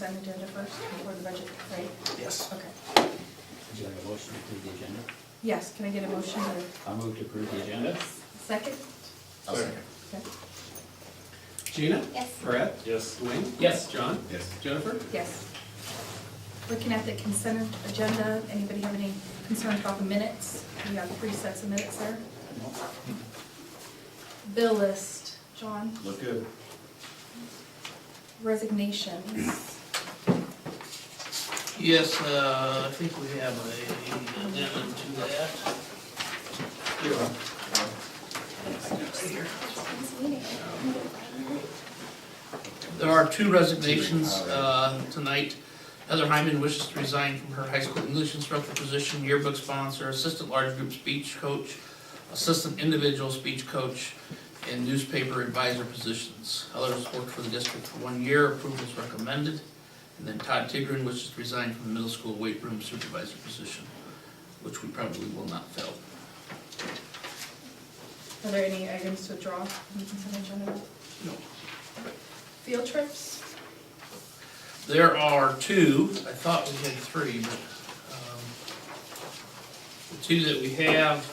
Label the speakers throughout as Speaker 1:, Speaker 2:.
Speaker 1: consent agenda first before the budget, right?
Speaker 2: Yes.
Speaker 1: Okay.
Speaker 3: Would you like a motion to approve the agenda?
Speaker 1: Yes, can I get a motion to
Speaker 3: I'll move to approve the agenda.
Speaker 1: second?
Speaker 2: I'll second.
Speaker 1: Okay.
Speaker 4: Gina?
Speaker 5: Yes.
Speaker 4: Brett?
Speaker 2: Yes.
Speaker 4: Dwayne?
Speaker 3: Yes.
Speaker 4: John?
Speaker 2: Yes.
Speaker 4: Jennifer?
Speaker 1: Yes. Looking at the consent agenda, anybody have any concerns about the minutes? We have 3 sets of minutes there. Bill list, John,
Speaker 2: Look good.
Speaker 1: resignations.
Speaker 6: Yes, I think we have a amendment to that. There are 2 resignations tonight. Heather Hyman wishes to resign from her high school English instructor position, yearbook sponsor, assistant large group speech coach, assistant individual speech coach, and newspaper advisor positions. Heather has worked for the district for 1 year, approval is recommended. And then Todd Tigran wishes to resign from the middle school weight room supervisor position, which we probably will not fill.
Speaker 1: Are there any items to withdraw from the consent agenda?
Speaker 6: No.
Speaker 1: Field trips?
Speaker 6: There are 2, I thought we had 3, but the 2 that we have,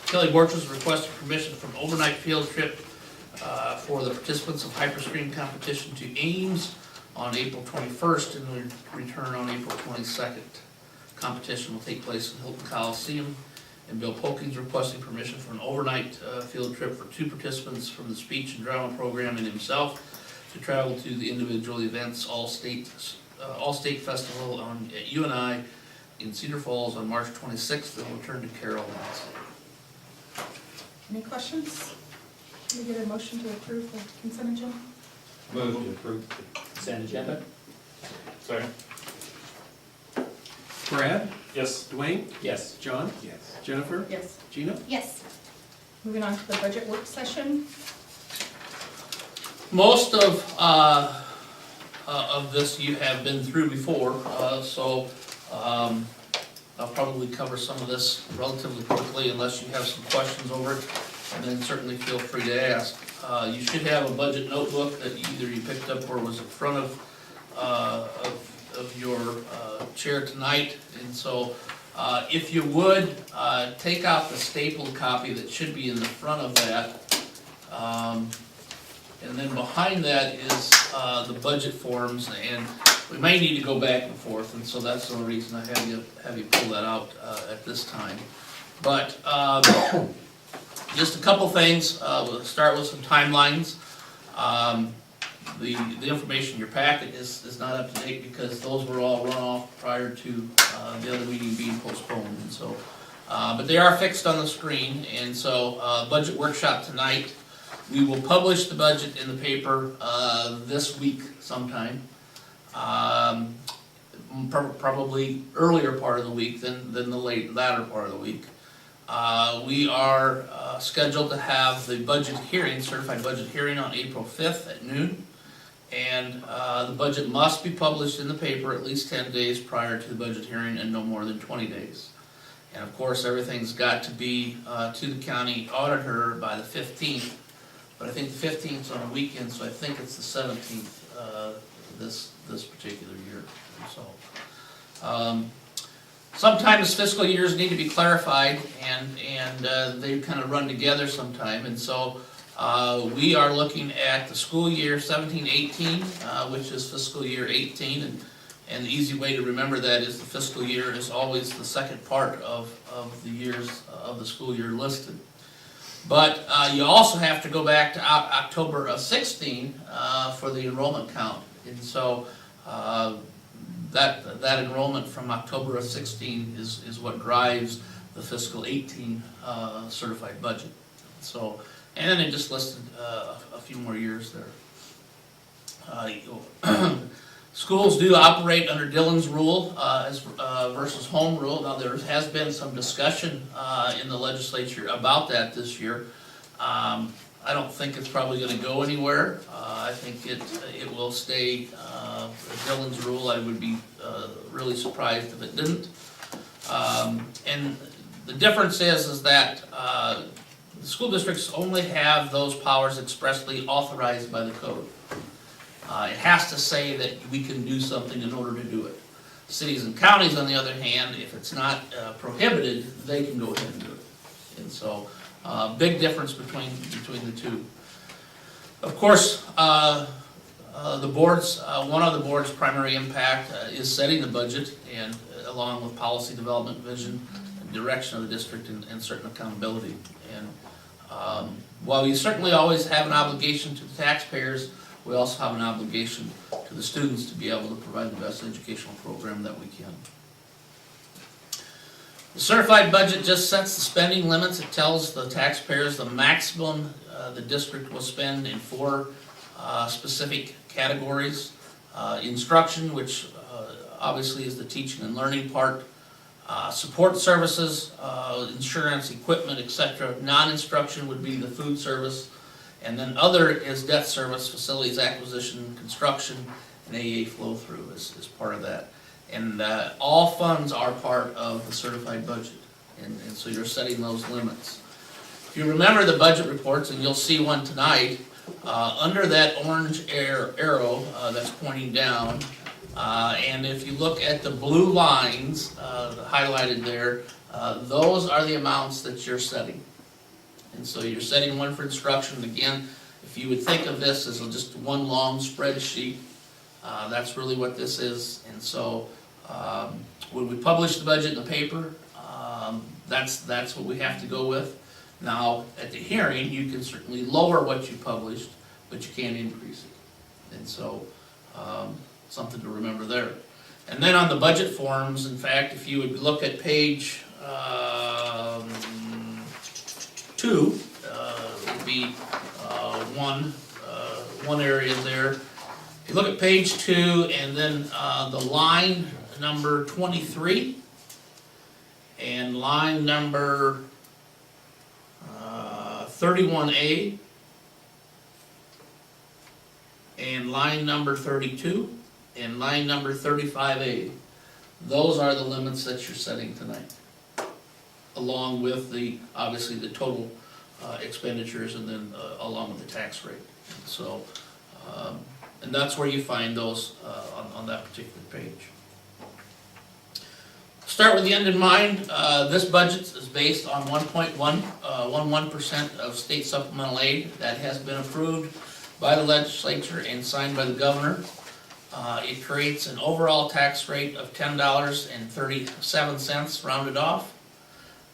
Speaker 6: Kelly Borchers requested permission for an overnight field trip for the participants of Hyperscreen competition to Ames on April 21st and return on April 22nd. Competition will take place in Hilton Coliseum, and Bill Polkins requesting permission for an overnight field trip for 2 participants from the speech and drama program and himself to travel to the individual events All-State Festival at UNI in Cedar Falls on March 26th and return to Carroll on Saturday.
Speaker 1: Any questions? Can we get a motion to approve the consent agenda?
Speaker 3: Move to approve the consent agenda.
Speaker 2: Second.
Speaker 4: Brad?
Speaker 2: Yes.
Speaker 4: Dwayne?
Speaker 3: Yes.
Speaker 4: John?
Speaker 2: Yes.
Speaker 4: Jennifer?
Speaker 1: Yes.
Speaker 4: Gina?
Speaker 5: Yes.
Speaker 1: Moving on to the budget work session.
Speaker 6: Most of this you have been through before, so I'll probably cover some of this relatively quickly unless you have some questions over it, and then certainly feel free to ask. You should have a budget notebook that either you picked up or was in front of your chair tonight, and so if you would, take out the stapled copy that should be in the front of that. And then behind that is the budget forms, and we may need to go back and forth, and so that's the only reason I have you pull that out at this time. But just a couple things. We'll start with some timelines. The information in your packet is not up to date because those were all run off prior to the other meeting being postponed, and so. But they are fixed on the screen, and so budget workshop tonight. We will publish the budget in the paper this week sometime, probably earlier part of the week than the latter part of the week. We are scheduled to have the budget hearing, certified budget hearing on April 5th at noon. And the budget must be published in the paper at least 10 days prior to the budget hearing and no more than 20 days. And of course, everything's got to be to the county auditor by the 15th. But I think the 15th is on a weekend, so I think it's the 17th this particular year. So sometimes fiscal years need to be clarified, and they kind of run together sometime. And so we are looking at the school year 17-18, which is fiscal year 18, and the easy way to remember that is the fiscal year is always the second part of the years of the school year listed. But you also have to go back to October of 16 for the enrollment count. And so that enrollment from October of 16 is what drives the fiscal 18 certified budget. So, and then it just listed a few more years there. Schools do operate under Dillon's rule versus home rule. Now there has been some discussion in the legislature about that this year. I don't think it's probably going to go anywhere. I think it will stay Dillon's rule. I would be really surprised if it didn't. And the difference is that the school districts only have those powers expressly authorized by the code. It has to say that we can do something in order to do it. Cities and counties, on the other hand, if it's not prohibited, they can go ahead and do it. And so, big difference between the two. Of course, the board's, one of the board's primary impact is setting the budget and along with policy development, vision, and direction of the district and certain accountability. And while we certainly always have an obligation to the taxpayers, we also have an obligation to the students to be able to provide the best educational program that we can. The certified budget just sets the spending limits. It tells the taxpayers the maximum the district will spend in 4 specific categories. Instruction, which obviously is the teaching and learning part. Support services, insurance, equipment, etc. Non-instruction would be the food service. And then other is debt service, facilities acquisition, construction, and AA flow-through is part of that. And all funds are part of the certified budget, and so you're setting those limits. If you remember the budget reports, and you'll see one tonight, under that orange arrow that's pointing down, and if you look at the blue lines highlighted there, those are the amounts that you're setting. And so you're setting one for instruction. Again, if you would think of this as just one long spreadsheet, that's really what this is. And so when we publish the budget in the paper, that's what we have to go with. Now, at the hearing, you can certainly lower what you published, but you can't increase it. And so something to remember there. And then on the budget forms, in fact, if you would look at page 2, would be one area there. If you look at page 2 and then the line number 23 and line number 31A and line number 32 and line number 35A, those are the limits that you're setting tonight, along with obviously the total expenditures and then along with the tax rate. So, and that's where you find those on that particular page. Start with the end in mind. This budget is based on 1.11% of state supplemental aid that has been approved by the legislature and signed by the governor. It creates an overall tax rate of $10.37 rounded off.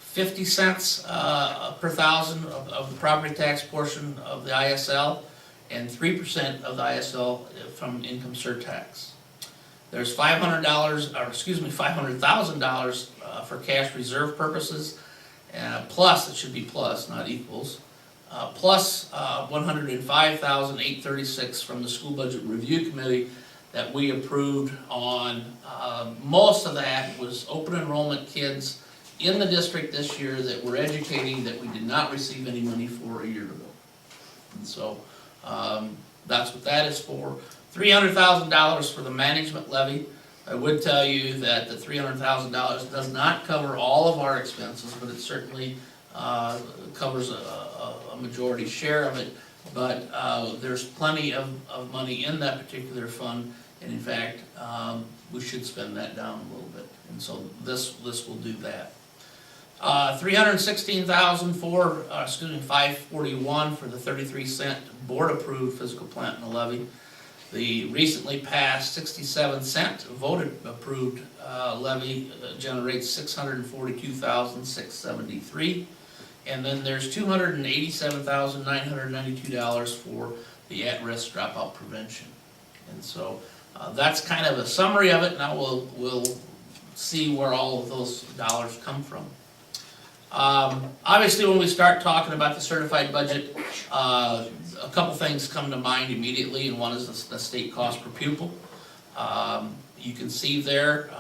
Speaker 6: 50 cents per thousand of the property tax portion of the ISL, and 3% of the ISL from income surtax. There's $500,000 for cash reserve purposes, plus, it should be plus, not equals, plus $105,836 from the school budget review committee that we approved on. Most of that was open enrollment kids in the district this year that we're educating that we did not receive any money for a year ago. And so that's what that is for. $300,000 for the management levy. I would tell you that the $300,000 does not cover all of our expenses, but it certainly covers a majority share of it. But there's plenty of money in that particular fund, and in fact, we should spend that down a little bit. And so this will do that. $541 for the 33-cent board-approved physical plant and levy. The recently passed 67-cent voted approved levy generates $642,673. And then there's $287,992 for the at-risk dropout prevention. And so that's kind of a summary of it. Now we'll see where all of those dollars come from. Obviously, when we start talking about the certified budget, a couple things come to mind immediately, and one is the state cost per pupil. You can see there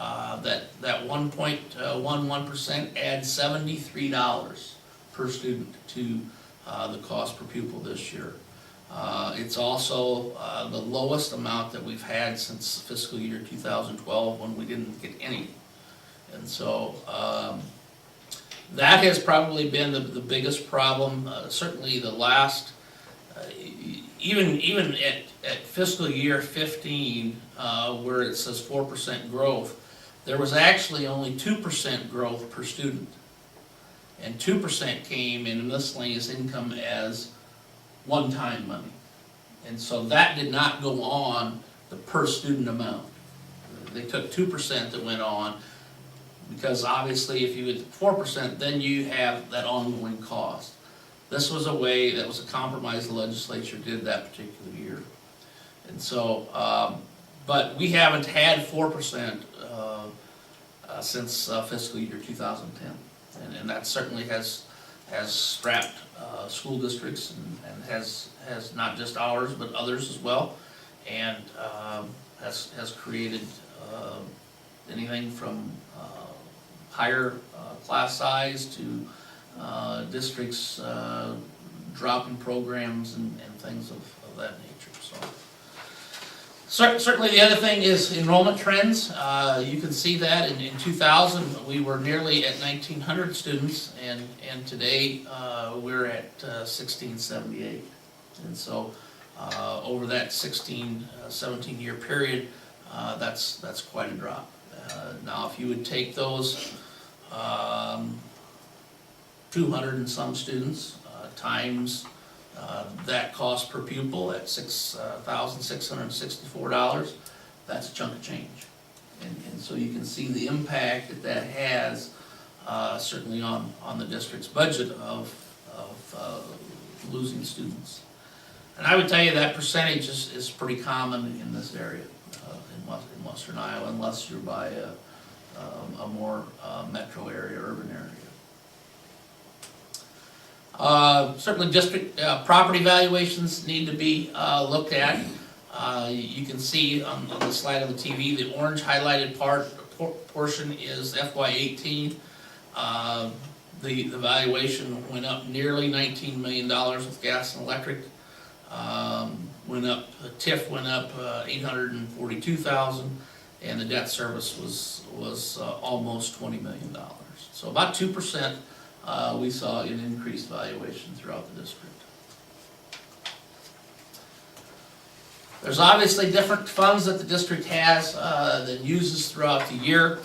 Speaker 6: that 1.11% adds $73 per student to the cost per pupil this year. It's also the lowest amount that we've had since fiscal year 2012, when we didn't get any. And so that has probably been the biggest problem. Certainly the last, even at fiscal year 15, where it says 4% growth, there was actually only 2% growth per student. And 2% came in miscellaneous income as one-time money. And so that did not go on the per student amount. They took 2% that went on, because obviously if you get 4%, then you have that ongoing cost. This was a way, that was a compromise the legislature did that particular year. And so, but we haven't had 4% since fiscal year 2010. And that certainly has strapped school districts and has not just ours, but others as well. And has created anything from higher class size to districts dropping programs and things of that nature. So certainly the other thing is enrollment trends. You can see that in 2000 we were nearly at 1,900 students, and today we're at 1,678. And so over that 17 year period, that's quite a drop. Now if you would take those 200 and some students times that cost per pupil at $6,664, that's a chunk of change. And so you can see the impact that that has certainly on the district's budget of losing students. And I would tell you that percentage is pretty common in this area, in western Iowa, unless you're by a more metro area, urban area. Certainly district property valuations need to be looked at. You can see on the slide on the TV, the orange highlighted portion is FY18. The valuation went up nearly $19 million with gas and electric. TIF went up $842,000, and the debt service was almost $20 million. So about 2%. We saw an increased valuation throughout the district. There's obviously different funds that the district has that uses throughout the year.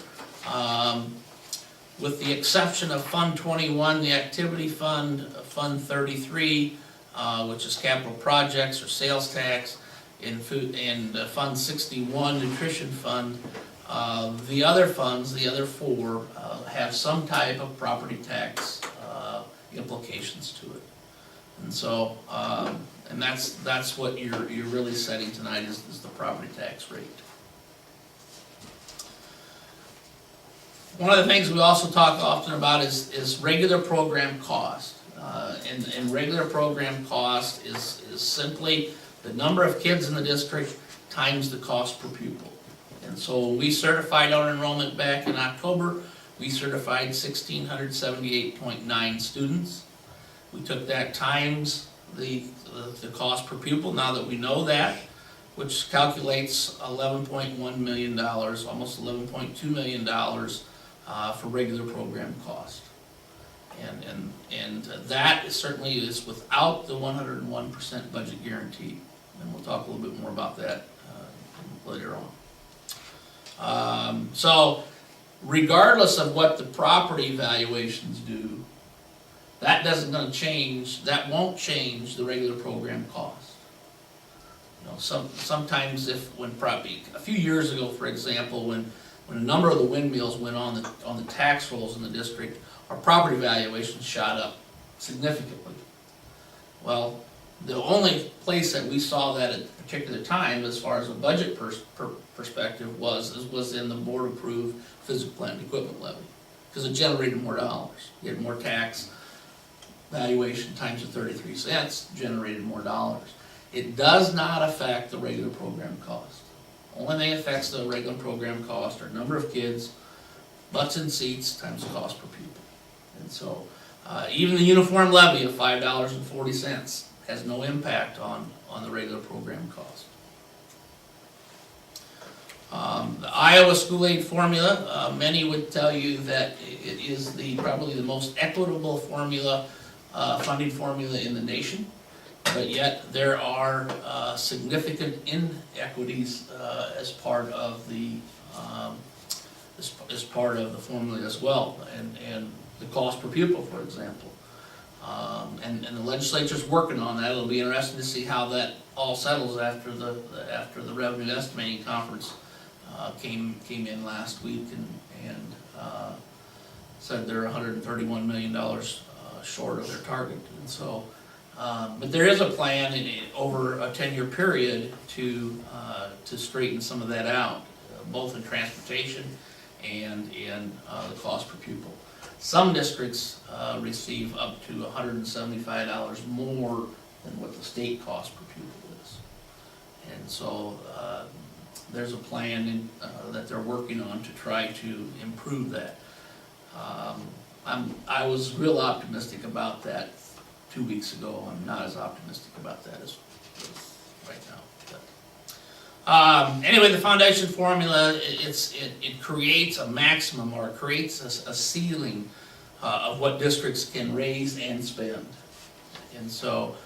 Speaker 6: With the exception of Fund 21, the Activity Fund, Fund 33, which is capital projects or sales tax, and Fund 61, Nutrition Fund. The other funds, the other four, have some type of property tax implications to it. And so, and that's what you're really setting tonight is the property tax rate. One of the things we also talk often about is regular program cost. And regular program cost is simply the number of kids in the district times the cost per pupil. And so when we certified our enrollment back in October, we certified 1,678.9 students. We took that times the cost per pupil, now that we know that, which calculates $11.1 million, almost $11.2 million for regular program cost. And that certainly is without the 101% budget guarantee. And we'll talk a little bit more about that later on. So regardless of what the property valuations do, that that won't change the regular program cost. You know, sometimes a few years ago, for example, when a number of the windmills went on the tax rolls in the district, our property valuations shot up significantly. Well, the only place that we saw that at a particular time, as far as a budget perspective, was in the board-approved physical plant and equipment levy, because it generated more dollars. You had more tax valuation times the 33 cents, generated more dollars. It does not affect the regular program cost. Only thing that affects the regular program cost are number of kids, butts and seats times the cost per pupil. And so even the uniform levy of $5.40 has no impact on the regular program cost. The Iowa school aid formula, many would tell you that it is probably the most equitable formula, funding formula in the nation. but yet there are significant inequities as part of the as part of the formula as well, and the cost per pupil, for example. And the legislature's working on that. It'll be interesting to see how that all settles after the revenue estimating conference came in last week and said they're $131 million short of their target. And so, but there is a plan over a 10-year period to straighten some of that out, both in transportation and in the cost per pupil. Some districts receive up to $175 more than what the state cost per pupil is. And so there's a plan that they're working on to try to improve that. I was real optimistic about that 2 weeks ago. I'm not as optimistic about that as right now. But, anyway, the foundation formula, it creates a maximum, or it creates a ceiling of what districts can raise and spend. And so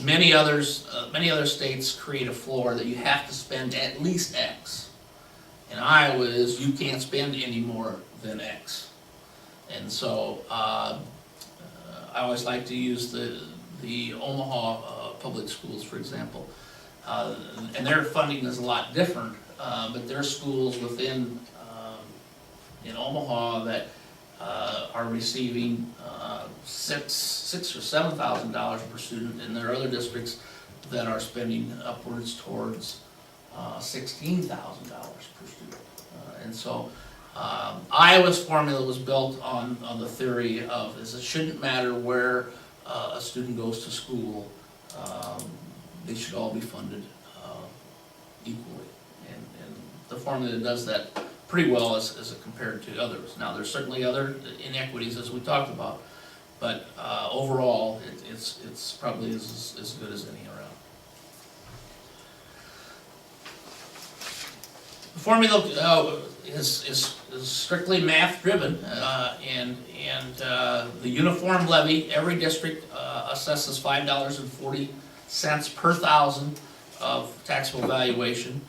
Speaker 6: many other states create a floor that you have to spend at least X. In Iowa is you can't spend any more than X. And so I always like to use the Omaha public schools, for example. And their funding is a lot different, but there are schools within in Omaha that are receiving $6,000 or $7,000 per student, and there are other districts that are spending upwards towards $16,000 per student. And so Iowa's formula was built on the theory of it shouldn't matter where a student goes to school, they should all be funded equally. And the formula does that pretty well as compared to others. Now, there's certainly other inequities, as we talked about, but overall, it's probably as good as any around. The formula is strictly math-driven, and the uniform levy, every district assesses $5.40 per thousand of taxable valuation.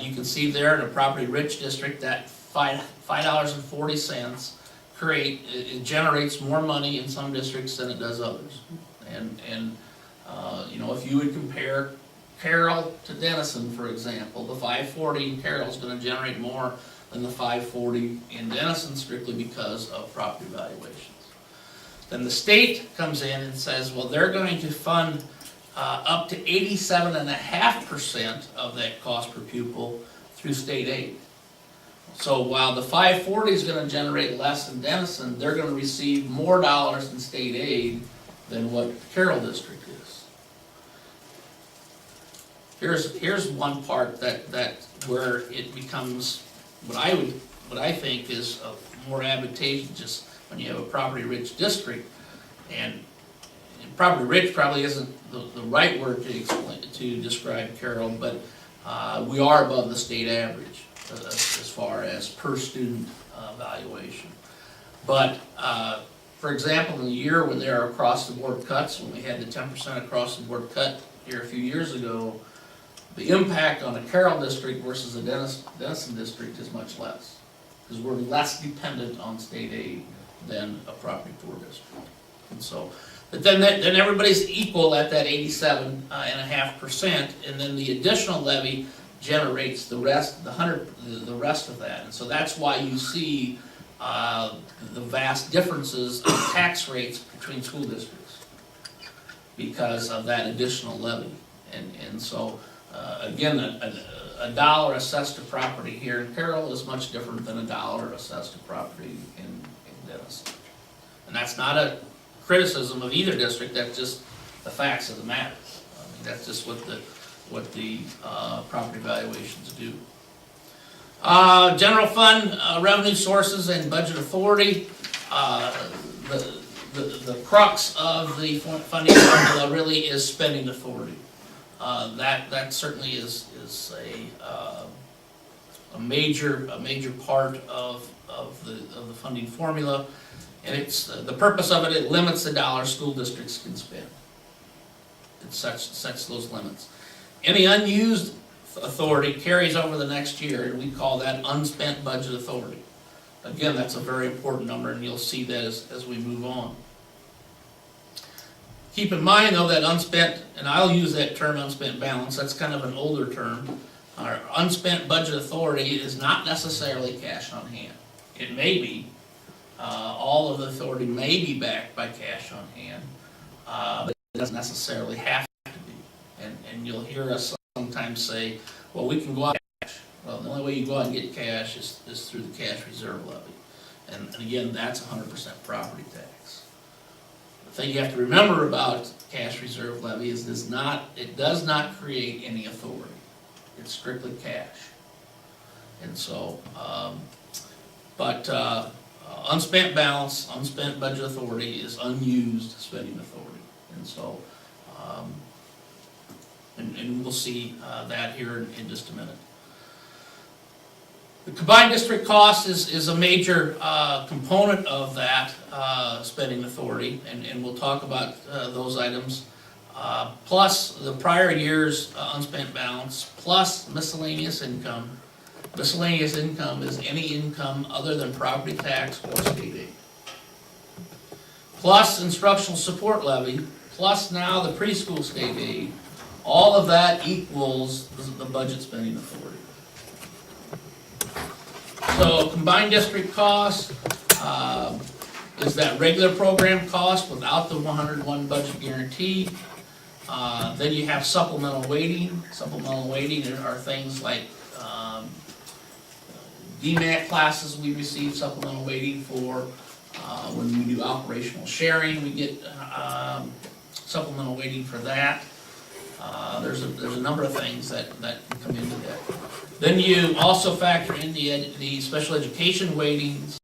Speaker 6: You can see there in a property-rich district that $5.40 it generates more money in some districts than it does others. And you know, if you would compare Carroll to Denison, for example, the $5.40 in Carroll is going to generate more than the $5.40 in Denison, strictly because of property valuations. Then the state comes in and says, well, they're going to fund up to 87.5% of that cost per pupil through state aid. So while the $5.40 is going to generate less than Denison, they're going to receive more dollars in state aid than what Carroll district is. Here's one part that where it becomes what I think is more advantageous when you have a property-rich district, and property rich probably isn't the right word to describe Carroll, but we are above the state average as far as per student valuation. But for example, in the year when there are across-the-board cuts, when we had the 10% across-the-board cut here a few years ago, the impact on a Carroll district versus a Denison district is much less, because we're less dependent on state aid than a property-poor district. And so, but then everybody's equal at that 87.5%, and then the additional levy generates the rest, the rest of that. And so that's why you see the vast differences in tax rates between school districts, because of that additional levy. And so again, a dollar assessed to property here in Carroll is much different than a dollar assessed to property in Denison. And that's not a criticism of either district, that's just the facts of the matter. I mean, that's just what the property valuations do. General fund revenue sources and budget authority. The crux of the funding formula really is spending authority. That certainly is a major part of the funding formula. And it's the purpose of it. It limits the dollars school districts can spend. It sets those limits. Any unused authority carries over the next year, and we call that unspent budget authority. Again, that's a very important number, and you'll see that as we move on. Keep in mind, though, that unspent, and I'll use that term unspent balance, that's kind of an older term. Our unspent budget authority is not necessarily cash on hand. It may be. All of the authority may be backed by cash on hand, but it doesn't necessarily have to be. And you'll hear us sometimes say, well, we can go out and get cash. Well, the only way you go out and get cash is through the cash reserve levy. And again, that's 100% property tax. The thing you have to remember about cash reserve levy is it does not create any authority. It's strictly cash. And so, unspent balance, unspent budget authority is unused spending authority. And so, and we'll see that here in just a minute. The combined district cost is a major component of that spending authority, and we'll talk about those items. Plus the prior year's unspent balance, plus miscellaneous income. Miscellaneous income is any income other than property tax or state aid. Plus instructional support levy, plus now the preschool state aid. All of that equals the budget spending authority. So combined district cost is that regular program cost without the 101 budget guarantee. Then you have supplemental weighting. Supplemental weighting are things like DMAT classes we receive supplemental weighting for. When we do operational sharing, we get supplemental weighting for that. There's a number of things that can come into that. Then you also factor in the special education weightings